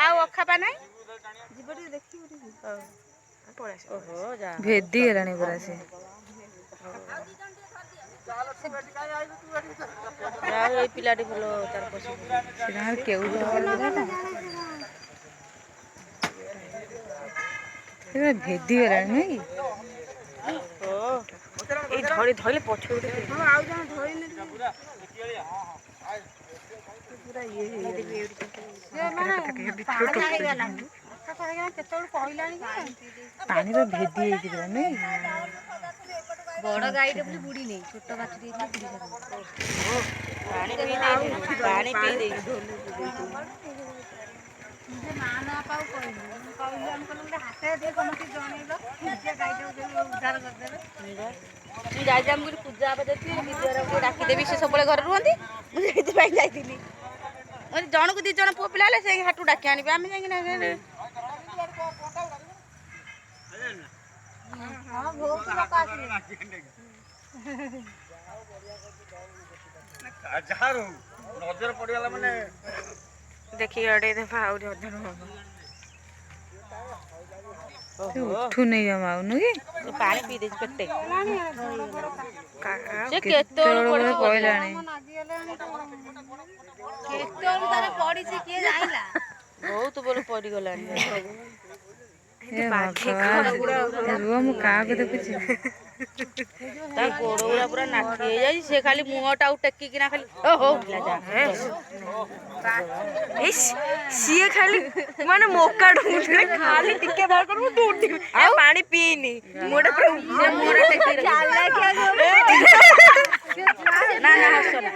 ଆଉ ଅଖାପା ନାହିଁ ଭେଦି ଗଲାଣି ପୁରା ସେ। ଏଇ ପିଲାଟି ଭଲ ତାର କେଉଁଝର ଭେଦି ଗଲାଣି ନୁହେଁ କି? ଏଇ ଧଇଲେ ପଛକୁ ଆଉ ଜଣେ ଧଇଲେ କେତେବେଳୁ କହିଲାଣି ପାଣିର ଭେଦି ହେଇକି ପୁରା ନୁହେଁ କି? ବଡ ଗାଈଟେ ବୋଲି ବୁଡି ନେଇ ଛୋଟ ବାଛୁରୀ ପାଣି ପିଇ ଦେଇଛି। ମା ନା ପାଉ କହିଲୁ କହିଲୁ ଆମେ କହିଲୁ ହାତରେ ଟିକେ ସମସ୍ତେ ଜଣେଇଲ ଉଦ୍ଧାର କରିଦେବେ। ମୁଁ ଯାଇଥିଲି ଆମ ପୂଜା ଡାକିଦେବି ସେ ସବୁବେଳେ ଘରେ ରୁହନ୍ତି ମୁଁ ସେଇଥିପାଇଁ ଯାଇଥିଲି। ଜଣକୁ 2 ଜଣ ପୁଅ ପିଲା ହେଲେ ସେ ହାଟୁ ଡାକି ଆଣିବେ ଆମେ ଯାଇକି ନଜର ପଡିଗଲା ମାନେ ଦେଖିକି ଅଡେଇ ଦେବା ଆହୁରି ଅଧର ହବ। ଉଠୁ ନେଇ ଜମା ଆଉନୁ କି? ପାଣି ପିଇ ଦେଇଛି ପେଟେ। ସେ କେତେବେଳୁ ପଇଲାଣି। କେତେବେଳୁ ତାର ପଡିଛି କିଏ ଯାଇଲା? ବହୁତ ବେଳୁ ପଡିଗଲାଣି। ରୁହ ମୁଁ କାହାକୁ ଦେଖୁଛି। ତା ଗୋଡ ଗୁଡା ପୁରା ନାଠି ହେଇଯାଇଛି ସେ ଖାଲି ମୁହଁ ଟାକୁ ଟେକିକିନା ଖାଲି ସିଏ ଖାଲି ମାନେ ମୋକା ଡୁଙ୍ଗୁଥିଲେ ଖାଲି ଟିକେ ବାହାର କରିବୁ ତୁ ଉଠିବୁ ଆଉ ପାଣି ପିଇନି ମୁହଁଟା ପୁରା ନା ହସ ନା